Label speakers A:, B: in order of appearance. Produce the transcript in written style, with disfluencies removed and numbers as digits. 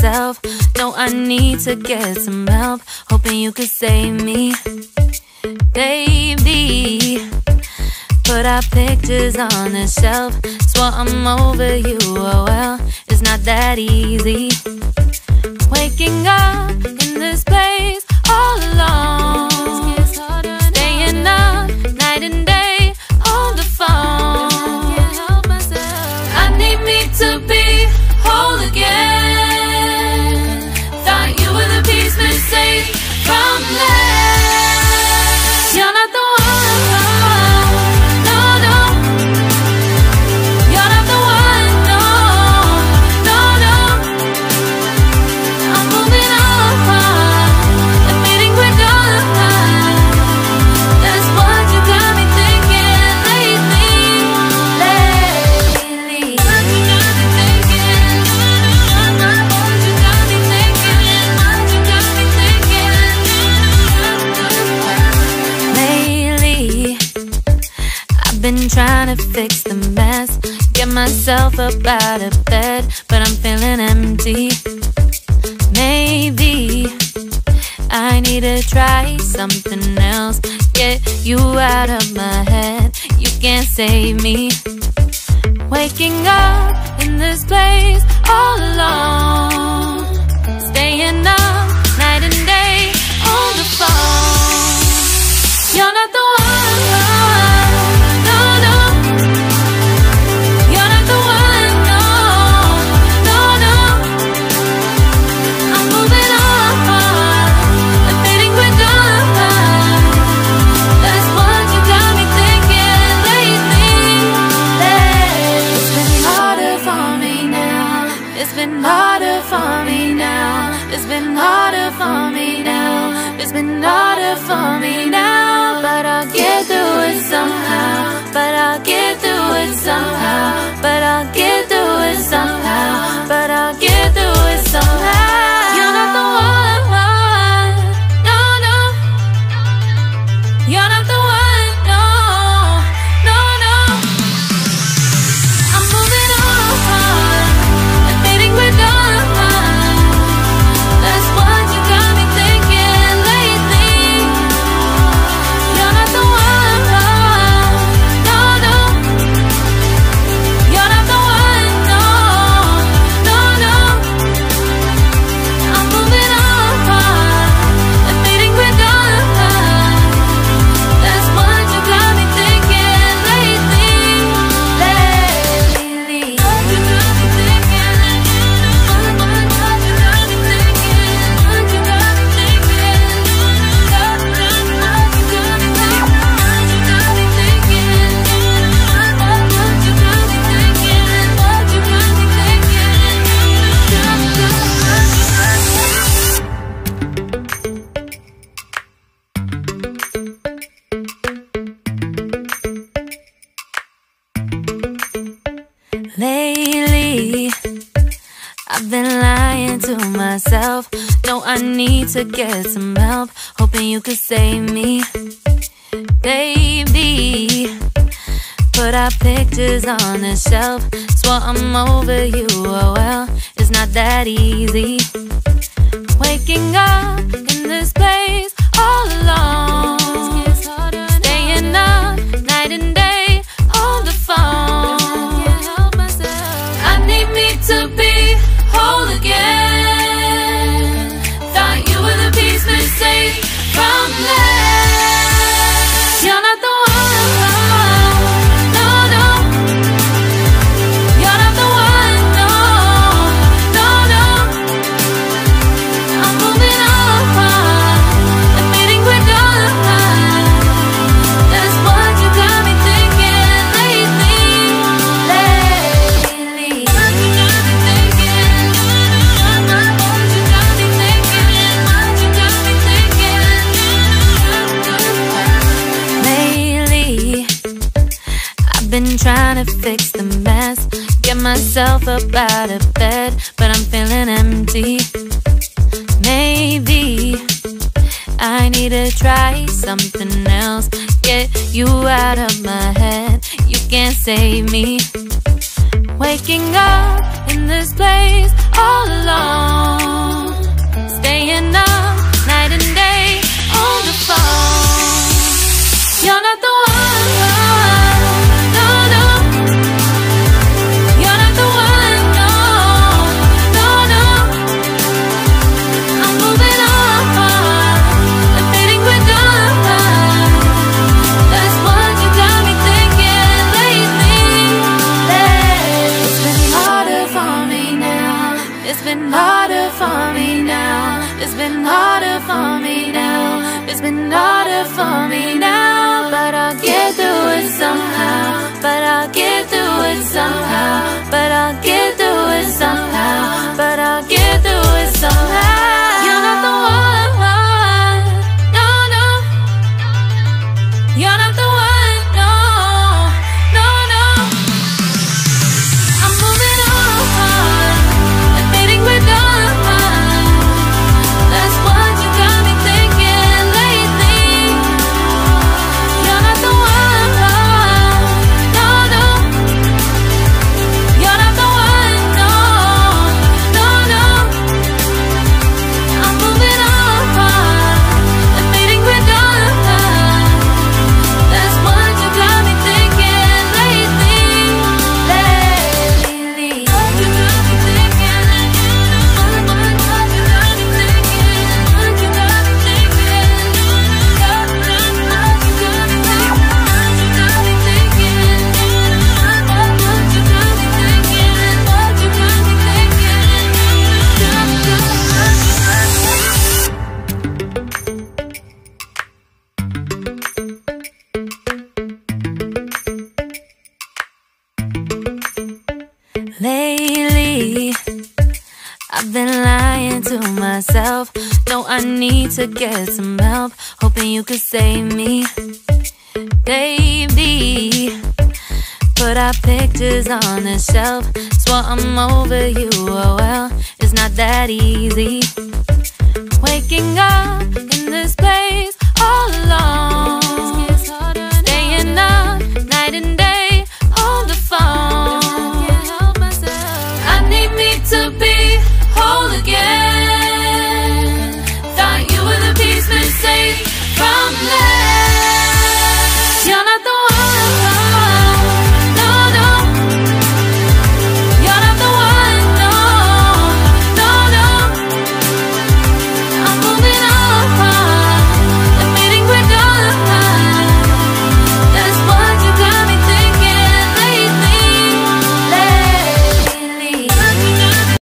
A: myself. No, I need to get some help. Hoping you could save me, baby. Put our pictures on the shelf. Swore I'm over you, oh well, it's not that easy. Waking up in this place all alone, staying up night and day on the phone. I need me to be whole again. Thought you were the piece missing from last. You're not the one. Trying to fix the mess, get myself up out of bed, but I'm feeling empty. Maybe I need to try something else. Get you out of my head, you can't save me. Waking up in this place all alone, staying up night and day on the phone. You're not the one. It's been harder for me now. It's been harder for me now. It's been harder for me now. But I'll get through it somehow. But I'll get through it somehow. But I'll get through it somehow. But I'll get through it somehow. You're not the one. No, no. You're not the one. No, no, no. I'm moving on. We're done. That's what you got me thinking lately. You're not the one. No, no. You're not the one. No, no, no. I'm moving on. Admitting we're done. That's what you got me thinking lately. What you got me thinking. Lately, I've been lying to myself. No, I need to get some help. Hoping you could save me, baby. Put our pictures on the shelf. Swore I'm over you, oh well, it's not that easy. Waking up in this place all alone, staying up night and day on the phone. I need me to be whole again. Thought you were the piece missing from last. You're not the one. No, no. You're not the one. No, no, no. I'm moving on. Admitting we're done. That's what you got me thinking lately. What you got me thinking. What you got me thinking. What you got me thinking. Lately, I've been trying to fix the mess, get myself up out of bed, but I'm feeling empty. Maybe I need to try something else. Get you out of my head, you can't save me. Waking up in this place all alone, staying up night and day on the phone. You're not the one, no, no. You're not the one, no, no, no. I'm moving on, admitting we're done. That's what you got me thinking lately. It's been harder for me now. It's been harder for me now. It's been harder for me now. It's been harder for me now. But I'll get through it somehow. But I'll get through it somehow. But I'll get through it somehow. But I'll get through it somehow. You're not the one, no, no. You're not the one, no, no, no. I'm moving on, admitting we're done. That's what you got me thinking lately. You're not the one, no, no. You're not the one, no, no, no. I'm moving on, admitting we're done. That's what you got me thinking lately. What you got me thinking? What you got me thinking? What you got me thinking? What you got me thinking? What you got me thinking? What you got me thinking? What you got me thinking? Lately, I've been lying to myself. No, I need to get some help. Hoping you could save me, baby. Put our pictures on the shelf. Swore I'm over you, oh well, it's not that easy.